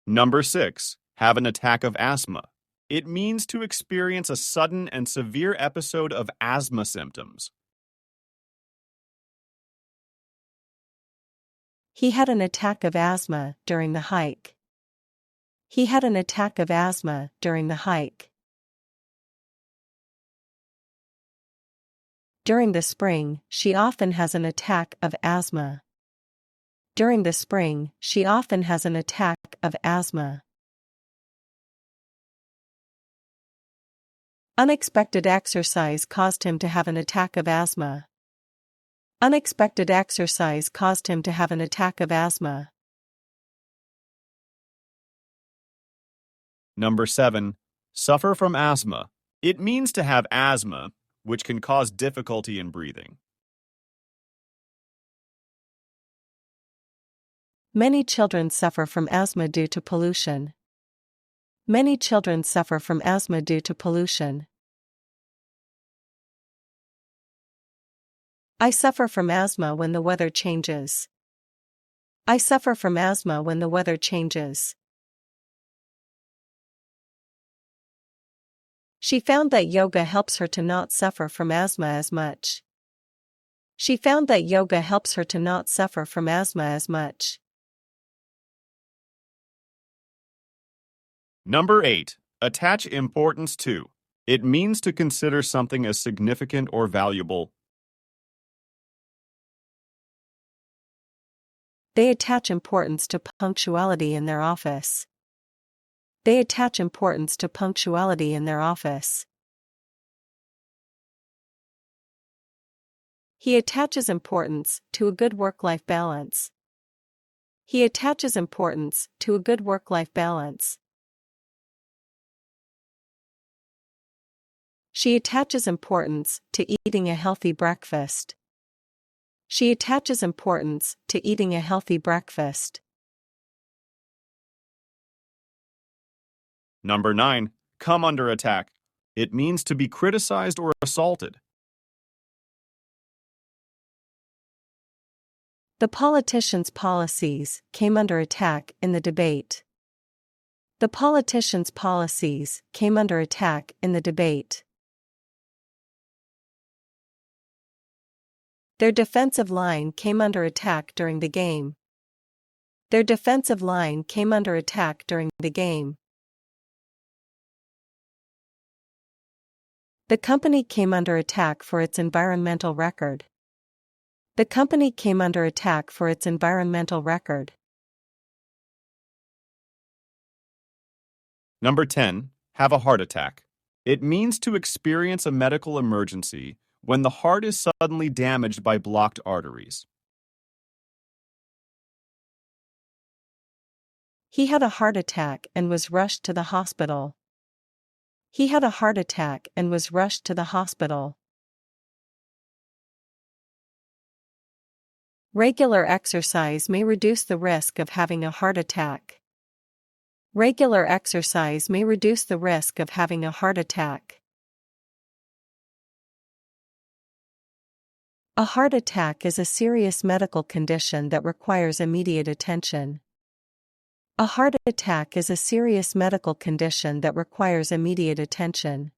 Number 6. Have an attack of asthma. It means to experience a sudden and severe episode of asthma symptoms. He had an attack of asthma during the hike. He had an attack of asthma during the hike. During the spring, she often has an attack of asthma. During the spring, she often has an attack of asthma. Unexpected exercise caused him to have an attack of asthma. Unexpected exercise caused him to have an attack of asthma. Number 7. Suffer from asthma. It means to have asthma, which can cause difficulty in breathing. Many children suffer from asthma due to pollution. Many children suffer from asthma due to pollution. I suffer from asthma when the weather changes. I suffer from asthma when the weather changes. She found that yoga helps her to not suffer from asthma as much. She found that yoga helps her to not suffer from asthma as much. Number 8. Attach importance to. It means to consider something as significant or valuable. They attach importance to punctuality in their office. They attach importance to punctuality in their office. He attaches importance to a good work-life balance. He attaches importance to a good work-life balance. She attaches importance to eating a healthy breakfast. She attaches importance to eating a healthy breakfast. Number 9. Come under attack. It means to be criticized or assaulted. The politicians' policies came under attack in the debate. The politicians' policies came under attack in the debate. Their defensive line came under attack during the game. Their defensive line came under attack during the game. The company came under attack for its environmental record. The company came under attack for its environmental record. Number 10. Have a heart attack. It means to experience a medical emergency when the heart is suddenly damaged by blocked arteries. He had a heart attack and was rushed to the hospital. He had a heart attack and was rushed to the hospital. Regular exercise may reduce the risk of having a heart attack. Regular exercise may reduce the risk of having a heart attack. A heart attack is a serious medical condition that requires immediate attention. A heart attack is a serious medical condition that requires immediate attention.